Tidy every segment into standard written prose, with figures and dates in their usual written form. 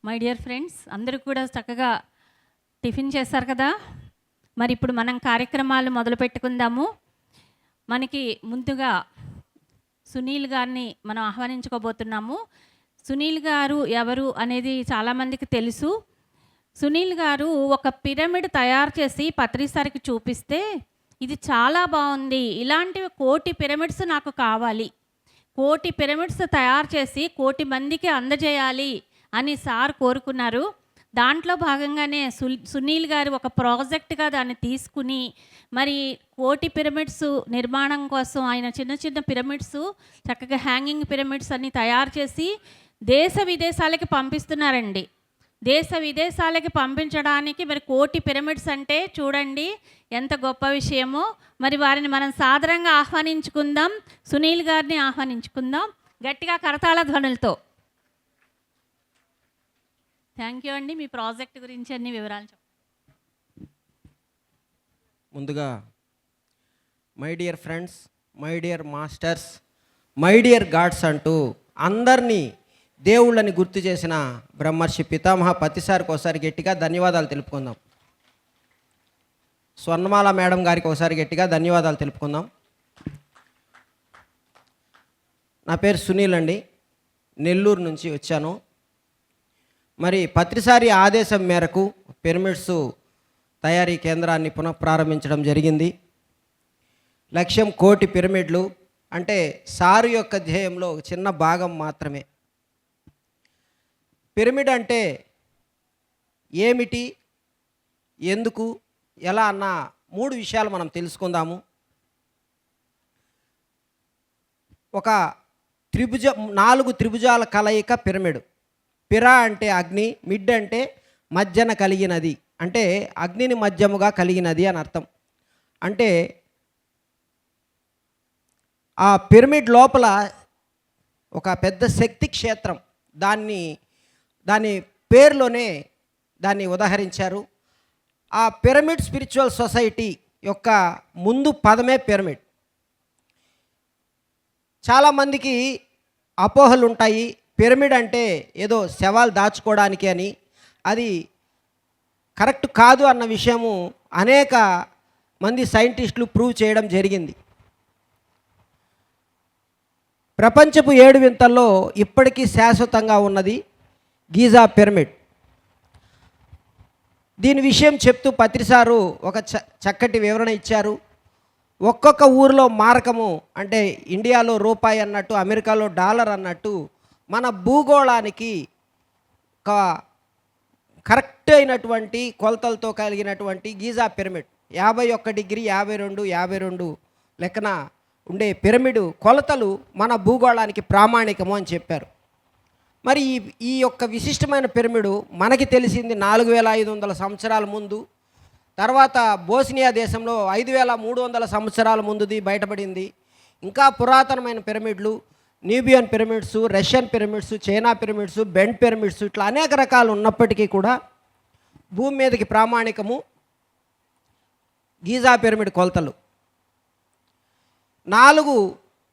My dear friends, అందరూ కూడా చక్కగా టిఫిన్ చేశారు కదా. మరి ఇప్పుడు మనం కార్యక్రమాలు మొదలు పెట్టుకుందాము. మనకి ముందుగా సునీల్ గారిని మనం ఆహ్వానించుకోబోతున్నాము. సునీల్ గారు ఎవరు అనేది చాలామందికి తెలుసు. సునీల్ గారు ఒక పిరమిడ్ తయారు చేసి పత్రిసారికి చూపిస్తే ఇది చాలా బాగుంది, ఇలాంటివి 1,000 పిరమిడ్స్ నాకు కావాలి, 1,000 పిరమిడ్స్ తయారు చేసి 1,000 మందికి అందజేయాలి అని సార్ కోరుకున్నారు. దాంట్లో భాగంగానే సునీల్ గారు ఒక ప్రాజెక్ట్గా దాన్ని తీసుకుని మరి 1,000 పిరమిడ్స్ నిర్మాణం కోసం ఆయన చిన్న చిన్న పిరమిడ్స్, చక్కగా హ్యాంగింగ్ పిరమిడ్స్ అన్ని తయారు చేసి దేశ విదేశాలకి పంపిస్తున్నారండి. దేశ విదేశాలకి పంపించడానికి మరి 1,000 పిరమిడ్స్ అంటే చూడండి ఎంత గొప్ప విషయమో. మరి వారిని మనం సాదరంగా ఆహ్వానించుకుందాం. సునీల్ గారిని ఆహ్వానించుకుందాం గట్టిగా కరతాళ ధ్వనులతో. థ్యాంక్ యూ అండి. మీ ప్రాజెక్ట్ గురించి అన్ని వివరాలు చెప్పండి. ముందుగా my dear friends, my dear masters, my dear God's అంటూ అందరినీ దేవుళ్ళని గుర్తు చేసిన బ్రహ్మర్షి పితామహ పత్రిసారికి ఒకసారి గట్టిగా ధన్యవాదాలు తెలుపుకుందాం. స్వర్ణమాల మేడం గారికి ఒకసారి గట్టిగా ధన్యవాదాలు తెలుపుకుందాం. నా పేరు సునీల్ అండి, నెల్లూరు నుంచి వచ్చాను. మరి పత్రిసారి ఆదేశం మేరకు పిరమిడ్స్ తయారీ కేంద్రాన్ని పునఃప్రారంభించడం జరిగింది. లక్ష్యం 1,000 పిరమిడ్లు అంటే సారు యొక్క ధ్యేయంలో చిన్న భాగం మాత్రమే. పిరమిడ్ అంటే ఏమిటి, ఎందుకు, ఎలా అన్న 3 విషయాలు మనం తెలుసుకుందాము. ఒక 4 త్రిభుజాల కలయిక పిరమిడ్. పిరా అంటే అగ్ని, మిడ్ అంటే మధ్యన కలిగినది, అంటే అగ్నిని మధ్యముగా కలిగినది అని అర్థం. అంటే ఆ పిరమిడ్ లోపల ఒక పెద్ద శక్తి క్షేత్రం, దాని పేరులోనే దాన్ని ఉదాహరించారు. ఆ పిరమిడ్ స్పిరిచువల్ సొసైటీ యొక్క ముందు పదమే పిరమిడ్. చాలామందికి అపోహలు ఉంటాయి, పిరమిడ్ అంటే ఏదో శవాలు దాచుకోవడానికి అని. అది కరెక్ట్ కాదు అన్న విషయము అనేక మంది సైంటిస్టులు ప్రూవ్ చేయడం జరిగింది. ప్రపంచపు 7 వింతల్లో ఇప్పటికీ శాశ్వతంగా ఉన్నది గీజా పిరమిడ్. దీని విషయం చెప్తూ పత్రిసారు ఒక చక్కటి వివరణ ఇచ్చారు. ఒక్కొక్క ఊరిలో మారకము, అంటే ఇండియాలో రూపాయి అన్నట్టు, అమెరికాలో డాలర్ అన్నట్టు మన భూగోళానికి ఒక కరెక్ట్ అయినటువంటి కొలతలతో కలిగినటువంటి గీజా పిరమిడ్ 51 డిగ్రీ 52 52 లెక్కన ఉండే పిరమిడ్ కొలతలు మన భూగోళానికి ప్రామాణికము అని చెప్పారు. మరి ఈ యొక్క విశిష్టమైన పిరమిడ్ మనకి తెలిసింది 4,500 సంవత్సరాల ముందు. తర్వాత బోస్నియా దేశంలో 5,300 సంవత్సరాల ముందుది బయటపడింది. ఇంకా పురాతనమైన పిరమిడ్లు, Nubian pyramids, Russian pyramids, China pyramids, bend pyramids, ఇట్లా అనేక రకాలు ఉన్నప్పటికీ కూడా భూమి మీదకి ప్రామాణికము గీజా పిరమిడ్ కొలతలు. 4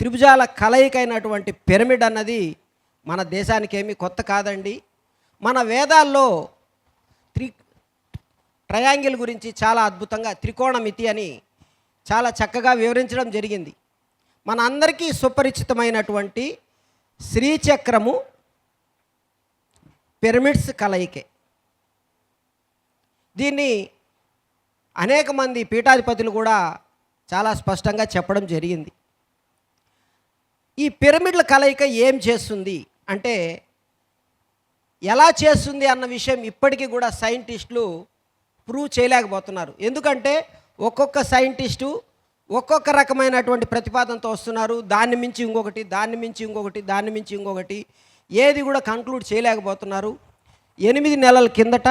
త్రిభుజాల కలయికైనటువంటి పిరమిడ్ అన్నది మన దేశానికి ఏమీ కొత్త కాదండి. మన వేదాల్లో ట్రయాంగిల్ గురించి చాలా అద్భుతంగా త్రికోణమితి అని చాలా చక్కగా వివరించడం జరిగింది. మన అందరికీ సుపరిచితమైనటువంటి శ్రీచక్రము పిరమిడ్స్ కలయికే. దీన్ని అనేక మంది పీఠాధిపతులు కూడా చాలా స్పష్టంగా చెప్పడం జరిగింది. ఈ పిరమిడ్ల కలయిక ఏం చేస్తుంది అంటే, ఎలా చేస్తుంది అన్న విషయం ఇప్పటికీ కూడా సైంటిస్టులు ప్రూవ్ చేయలేకపోతున్నారు. ఎందుకంటే ఒక్కొక్క సైంటిస్టు ఒక్కొక్క రకమైనటువంటి ప్రతిపాదనతో వస్తున్నారు. దాన్ని మించి ఇంకొకటి, దాన్ని మించి ఇంకొకటి, దాన్ని మించి ఇంకొకటి, ఏది కూడా కంక్లూడ్ చేయలేకపోతున్నారు. 8 నెలల కిందట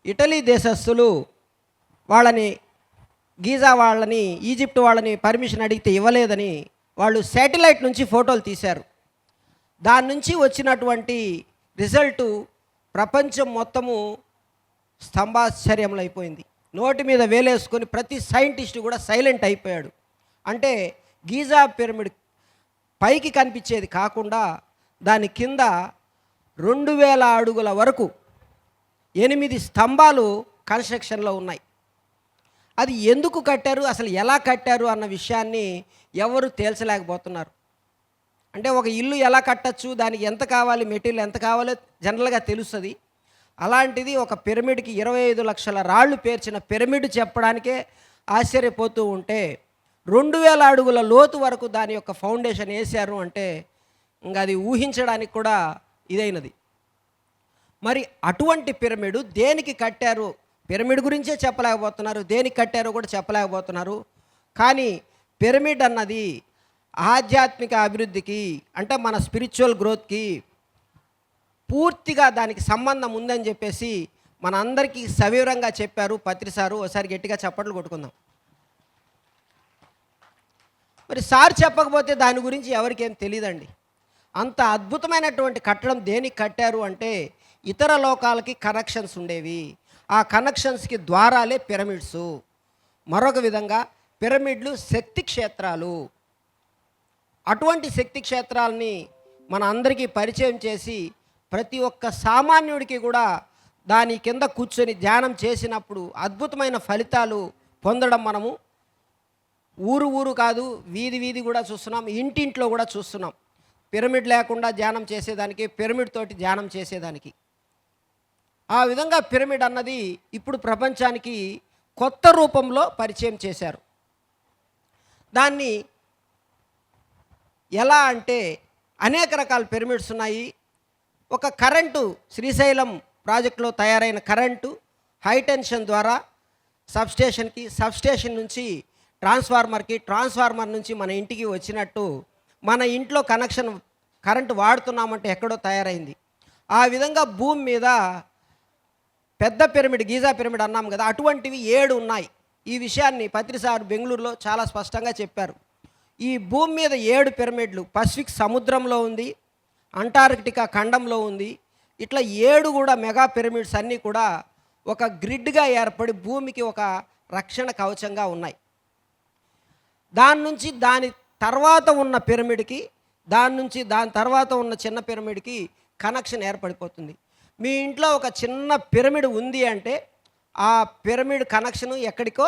ఇటలీ దేశస్థులు వాళ్ళని, గీజా వాళ్ళని, ఈజిప్ట్ వాళ్ళని పర్మిషన్ అడిగితే ఇవ్వలేదని వాళ్ళు శాటిలైట్ నుంచి ఫోటోలు తీశారు. దాని నుంచి వచ్చినటువంటి రిజల్టు ప్రపంచం మొత్తము స్తంభాశ్చర్యంలో అయిపోయింది. నోటి మీద వేలేసుకొని ప్రతి సైంటిస్టు కూడా సైలెంట్ అయిపోయాడు. అంటే గీజా పిరమిడ్ పైకి కనిపించేది కాకుండా దాని కింద 2000 అడుగుల వరకు 8 స్తంభాలు కన్స్ట్రక్షన్లో ఉన్నాయి. అది ఎందుకు కట్టారు, అసలు ఎలా కట్టారు అన్న విషయాన్ని ఎవరు తేల్చలేకపోతున్నారు. అంటే ఒక ఇల్లు ఎలా కట్టచ్చు, దానికి ఎంత కావాలి, మెటీరియల్ ఎంత కావాలో జనరల్గా తెలుస్తుంది. అలాంటిది ఒక పిరమిడ్కి 25 లక్షల రాళ్ళు పేర్చిన పిరమిడ్ చెప్పడానికే ఆశ్చర్యపోతూ ఉంటే 2000 అడుగుల లోతు వరకు దాని యొక్క ఫౌండేషన్ వేశారు అంటే ఇంకా అది ఊహించడానికి కూడా ఇదైనది. మరి అటువంటి పిరమిడ్ దేనికి కట్టారు, పిరమిడ్ గురించే చెప్పలేకపోతున్నారు, దేనికి కట్టారో కూడా చెప్పలేకపోతున్నారు. కానీ పిరమిడ్ అన్నది ఆధ్యాత్మిక అభివృద్ధికి, అంటే మన స్పిరిచువల్ గ్రోత్కి పూర్తిగా దానికి సంబంధం ఉందని చెప్పేసి మన అందరికీ సవివరంగా చెప్పారు పత్రి సారు. ఒకసారి గట్టిగా చప్పట్లు కొట్టుకుందాం. మరి సార్ చెప్పకపోతే దాని గురించి ఎవరికేం తెలియదండి. అంత అద్భుతమైనటువంటి కట్టడం దేనికి కట్టారు అంటే ఇతర లోకాలకి కనెక్షన్స్ ఉండేవి. ఆ కనెక్షన్స్కి ద్వారాలే పిరమిడ్స్. మరొక విధంగా పిరమిడ్లు శక్తి క్షేత్రాలు. అటువంటి శక్తి క్షేత్రాలని మన అందరికీ పరిచయం చేసి ప్రతి ఒక్క సామాన్యుడికి కూడా దాని కింద కూర్చొని ధ్యానం చేసినప్పుడు అద్భుతమైన ఫలితాలు పొందడం మనము ఊరు ఊరు కాదు, వీధి వీధి కూడా చూస్తున్నాం, ఇంటింట్లో కూడా చూస్తున్నాం. పిరమిడ్ లేకుండా ధ్యానం చేసేదానికి, పిరమిడ్ తోటి ధ్యానం చేసేదానికి. ఆ విధంగా పిరమిడ్ అన్నది ఇప్పుడు ప్రపంచానికి కొత్త రూపంలో పరిచయం చేశారు. దాన్ని ఎలా అంటే అనేక రకాల పిరమిడ్స్ ఉన్నాయి. ఒక కరెంటు శ్రీశైలం ప్రాజెక్టులో తయారైన కరెంటు హై టెన్షన్ ద్వారా సబ్స్టేషన్కి, సబ్స్టేషన్ నుంచి ట్రాన్స్ఫార్మర్కి, ట్రాన్స్ఫార్మర్ నుంచి మన ఇంటికి వచ్చినట్టు మన ఇంట్లో కనెక్షన్ కరెంటు వాడుతున్నామంటే ఎక్కడో తయారైంది. ఆ విధంగా భూమి మీద పెద్ద పిరమిడ్, గీజా పిరమిడ్ అన్నాం కదా, అటువంటివి 7 ఉన్నాయి. ఈ విషయాన్ని పత్రి సార్ బెంగళూరులో చాలా స్పష్టంగా చెప్పారు. ఈ భూమి మీద 7 పిరమిడ్లు పసిఫిక్ సముద్రంలో ఉంది, అంటార్కిటికా ఖండంలో ఉంది. ఇట్లా 7 కూడా మెగా పిరమిడ్స్ అన్నీ కూడా ఒక గ్రిడ్గా ఏర్పడి భూమికి ఒక రక్షణ కవచంగా ఉన్నాయి. దాని నుంచి దాని తర్వాత ఉన్న పిరమిడ్కి, దాని తర్వాత ఉన్న చిన్న పిరమిడ్కి కనెక్షన్ ఏర్పడిపోతుంది. మీ ఇంట్లో ఒక చిన్న పిరమిడ్ ఉంది అంటే ఆ పిరమిడ్ కనెక్షన్ ఎక్కడికో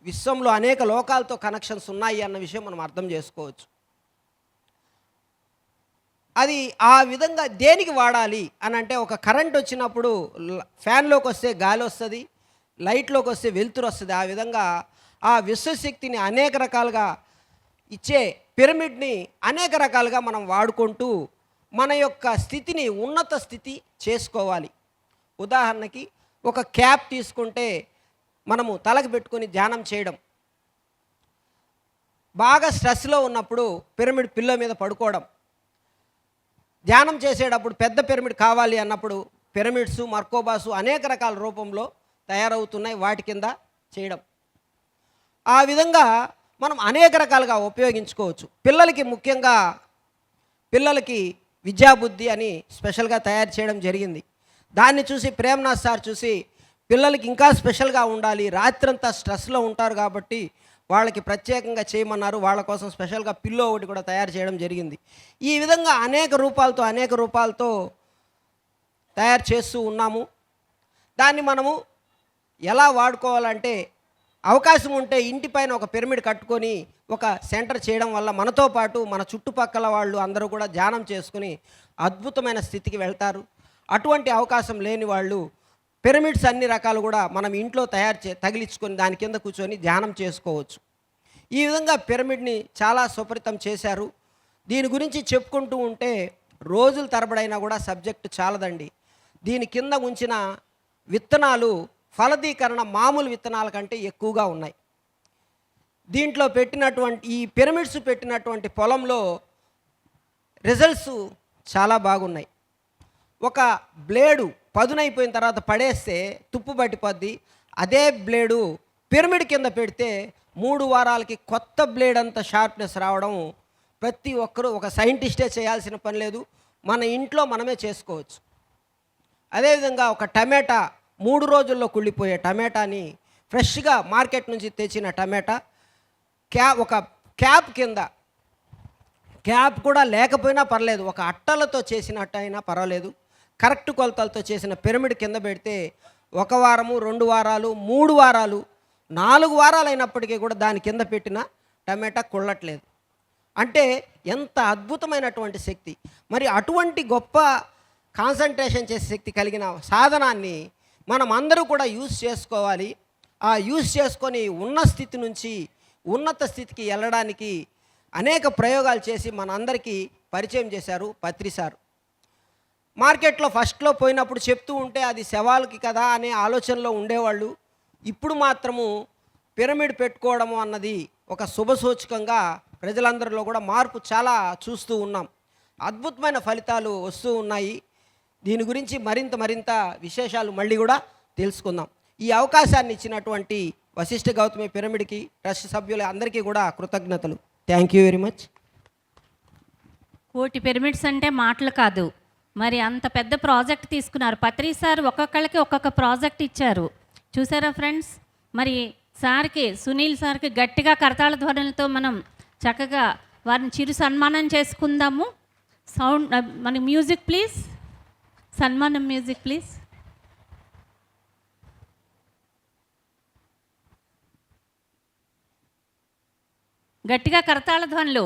విశ్వంలో అనేక లోకాలతో కనెక్షన్స్ ఉన్నాయి అన్న విషయం మనం అర్థం చేసుకోవచ్చు. అది ఆ విధంగా దేనికి వాడాలి అని అంటే, ఒక కరెంట్ వచ్చినప్పుడు ఫ్యాన్లోకి వస్తే గాలి వస్తుంది, లైట్లోకి వస్తే వెలుతురు వస్తుంది. ఆ విధంగా ఆ విశ్వశక్తిని అనేక రకాలుగా ఇచ్చే పిరమిడ్ని అనేక రకాలుగా మనం వాడుకుంటూ మన యొక్క స్థితిని ఉన్నత స్థితి చేసుకోవాలి. ఉదాహరణకి ఒక క్యాప్ తీసుకుంటే మనము తలకు పెట్టుకొని ధ్యానం చేయడం, బాగా స్ట్రెస్లో ఉన్నప్పుడు పిరమిడ్ పిల్లో మీద పడుకోవడం, ధ్యానం చేసేటప్పుడు పెద్ద పిరమిడ్ కావాలి అన్నప్పుడు పిరమిడ్స్, మర్కోబాసు అనేక రకాల రూపంలో తయారవుతున్నాయి, వాటి కింద చేయడం. ఆ విధంగా మనం అనేక రకాలుగా ఉపయోగించుకోవచ్చు. పిల్లలకి ముఖ్యంగా పిల్లలకి విద్యాబుద్ధి అని స్పెషల్గా తయారు చేయడం జరిగింది. దాన్ని చూసి ప్రేమ్నాథ్ సార్ చూసి పిల్లలకి ఇంకా స్పెషల్గా ఉండాలి, రాత్రంతా స్ట్రెస్లో ఉంటారు కాబట్టి వాళ్ళకి ప్రత్యేకంగా చేయమన్నారు. వాళ్ళ కోసం స్పెషల్గా పిల్లో ఒకటి కూడా తయారు చేయడం జరిగింది. ఈ విధంగా అనేక రూపాలతో తయారు చేస్తూ ఉన్నాము. దాన్ని మనము ఎలా వాడుకోవాలంటే, అవకాశం ఉంటే ఇంటిపైన ఒక పిరమిడ్ కట్టుకొని ఒక సెంటర్ చేయడం వల్ల మనతో పాటు మన చుట్టుపక్కల వాళ్ళు అందరూ కూడా ధ్యానం చేసుకుని అద్భుతమైన స్థితికి వెళ్తారు. అటువంటి అవకాశం లేని వాళ్ళు పిరమిడ్స్ అన్ని రకాలు కూడా మనం ఇంట్లో తగిలించుకొని దాని కింద కూర్చొని ధ్యానం చేసుకోవచ్చు. ఈ విధంగా పిరమిడ్ని చాలా సుపరితం చేశారు. దీని గురించి చెప్పుకుంటూ ఉంటే రోజుల తరబడైనా కూడా సబ్జెక్టు చాలదండి. దీని కింద ఉంచిన విత్తనాలు ఫలదీకరణ మామూలు విత్తనాల కంటే ఎక్కువగా ఉన్నాయి. దీంట్లో పెట్టినటువంటి ఈ పిరమిడ్స్ పెట్టినటువంటి పొలంలో రిజల్ట్స్ చాలా బాగున్నాయి. ఒక బ్లేడు పదునైపోయిన తర్వాత పడేస్తే తుప్పు పట్టిపోద్ది. అదే బ్లేడు పిరమిడ్ కింద పెడితే 3 వారాలకి కొత్త బ్లేడ్ అంత షార్ప్నెస్ రావడం ప్రతి ఒక్కరూ, ఒక సైంటిస్టే చేయాల్సిన పని లేదు, మన ఇంట్లో మనమే చేసుకోవచ్చు. అదేవిధంగా ఒక టమాటా 3 రోజుల్లో కుళ్ళిపోయే టమాటాని ఫ్రెష్గా మార్కెట్ నుంచి తెచ్చిన టమాటా ఒక క్యాప్ కింద, క్యాప్ కూడా లేకపోయినా పర్లేదు, ఒక అట్టలతో చేసినట్టయినా పర్వాలేదు, కరెక్ట్ కొలతలతో చేసిన పిరమిడ్ కింద పెడితే 1 వారము 2 వారాలు 3 వారాలు 4 వారాలు అయినప్పటికీ కూడా దాని కింద పెట్టిన టమాటా కుళ్ళట్లేదు. అంటే ఎంత అద్భుతమైనటువంటి శక్తి. మరి అటువంటి గొప్ప కాన్సన్ట్రేషన్ చేసే శక్తి కలిగిన సాధనాన్ని మనం అందరూ కూడా యూజ్ చేసుకోవాలి. ఆ యూజ్ చేసుకొని ఉన్న స్థితి నుంచి ఉన్నత స్థితికి వెళ్ళడానికి అనేక ప్రయోగాలు చేసి మనందరికీ పరిచయం చేశారు పత్రి సార్. మార్కెట్లో ఫస్ట్లో పోయినప్పుడు చెప్తూ ఉంటే అది శవాలకి కదా అనే ఆలోచనలో ఉండేవాళ్ళు. ఇప్పుడు మాత్రము పిరమిడ్ పెట్టుకోవడము అన్నది ఒక శుభసూచకంగా ప్రజలందరిలో కూడా మార్పు చాలా చూస్తూ ఉన్నాం. అద్భుతమైన ఫలితాలు వస్తూ ఉన్నాయి. దీని గురించి మరింత విశేషాలు మళ్ళీ కూడా తెలుసుకుందాం. ఈ అవకాశాన్ని ఇచ్చినటువంటి వశిష్ఠ గౌతమి పిరమిడ్కి ట్రస్ట్ సభ్యులు అందరికీ కూడా కృతజ్ఞతలు. Thank you very much. కోటి పిరమిడ్స్ అంటే మాటలు కాదు. మరి అంత పెద్ద ప్రాజెక్ట్ తీసుకున్నారు. పత్రి సార్ ఒక్కొక్కళ్ళకి ఒక్కొక్క ప్రాజెక్ట్ ఇచ్చారు. చూసారా ఫ్రెండ్స్? మరి సార్కి, సునీల్ సార్కి గట్టిగా కరతాళ ధ్వనులతో మనం చక్కగా వారిని చిరు సన్మానం చేసుకుందాము. సౌండ్ మన మ్యూజిక్ ప్లీజ్, సన్మానం మ్యూజిక్ ప్లీజ్. గట్టిగా కరతాళ ధ్వనులు.